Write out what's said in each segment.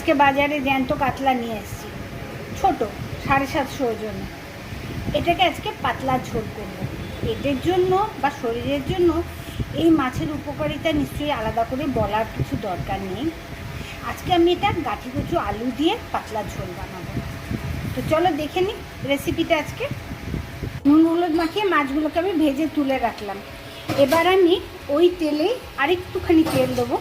আজকে বাজারে জ্যান্ত কাতলা নিয়ে এসেছি, ছোট 750 ওজনে। এটাকে আজকে পাতলা ঝোল করবো। পেটের জন্য বা শরীরের জন্য এই মাছের উপকারিতা নিশ্চয়ই আলাদা করে বলার কিছু দরকার নেই। আজকে আমি এটা গাঠি কচু আলু দিয়ে পাতলা ঝোল বানাবো। তো চলো দেখে নিই রেসিপিটা। আজকে নুন হলুদ মাখিয়ে মাছগুলোকে আমি ভেজে তুলে রাখলাম। এবার আমি ওই তেলেই আরেকটুখানি তেল দেবো।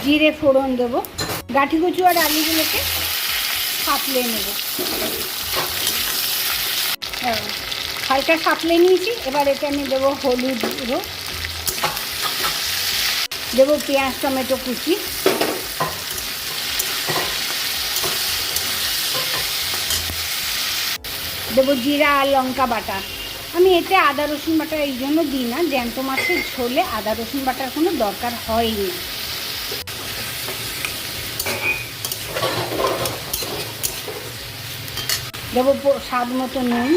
জিরে ফোড়ন দেবো। গাঠি কচু আর আলুগুলোকে সাঁতলে নেব। হালকা সাঁতলে নিয়েছি। এবার এতে আমি দেবো হলুদ গুঁড়ো, দেবো পেঁয়াজ টমেটো কুচি, দেবো জিরা আর লঙ্কা বাটা। আমি এতে আদা রসুন বাটা এই জন্য দিই না, জ্যান্ত মাছের ঝোলে আদা রসুন বাটার কোনো দরকার হয়নি। দেবো স্বাদ মতো নুন,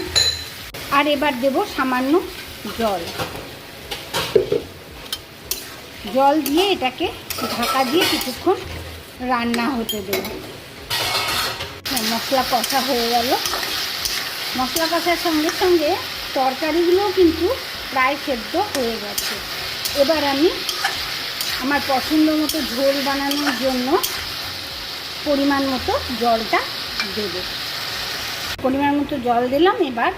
আর এবার দেবো সামান্য জল। জল দিয়ে এটাকে ঢাকা দিয়ে কিছুক্ষণ রান্না হতে দেবো। মশলা কষা হয়ে গেল। মশলা কষার সঙ্গে সঙ্গে তরকারিগুলোও কিন্তু প্রায় সেদ্ধ হয়ে গেছে। এবার আমি আমার পছন্দ মতো ঝোল বানানোর জন্য পরিমাণ মতো জলটা দেবো। পরিমাণ মতো জল দিলাম। এবার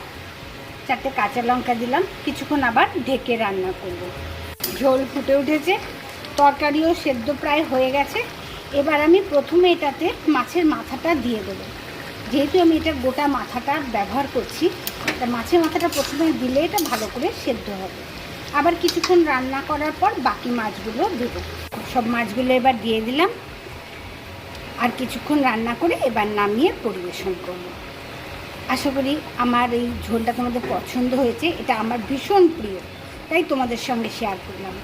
4টে কাঁচা লঙ্কা দিলাম। কিছুক্ষণ আবার ঢেকে রান্না করব। ঝোল ফুটে উঠেছে, তরকারিও সেদ্ধ প্রায় হয়ে গেছে। এবার আমি প্রথমে এটাতে মাছের মাথাটা দিয়ে দেবো। যেহেতু আমি এটা গোটা মাথাটা ব্যবহার করছি, তা মাছের মাথাটা প্রথমে দিলে এটা ভালো করে সেদ্ধ হবে। আবার কিছুক্ষণ রান্না করার পর বাকি মাছগুলো দেবো। সব মাছগুলো এবার দিয়ে দিলাম। আর কিছুক্ষণ রান্না করে এবার নামিয়ে পরিবেশন করব। আশা করি আমার এই ঝোলটা তোমাদের পছন্দ হয়েছে। এটা আমার ভীষণ প্রিয়, তাই তোমাদের সঙ্গে শেয়ার করলাম।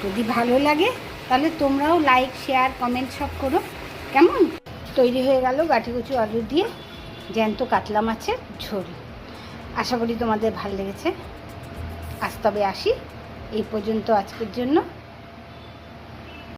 যদি ভালো লাগে তাহলে তোমরাও লাইক শেয়ার কমেন্ট সব করো। কেমন? তৈরি হয়ে গেল গাঠি কচু আলু দিয়ে জ্যান্ত কাতলা মাছের ঝোল। আশা করি তোমাদের ভালো লেগেছে। আজ তবে আসি, এই পর্যন্ত আজকের জন্য।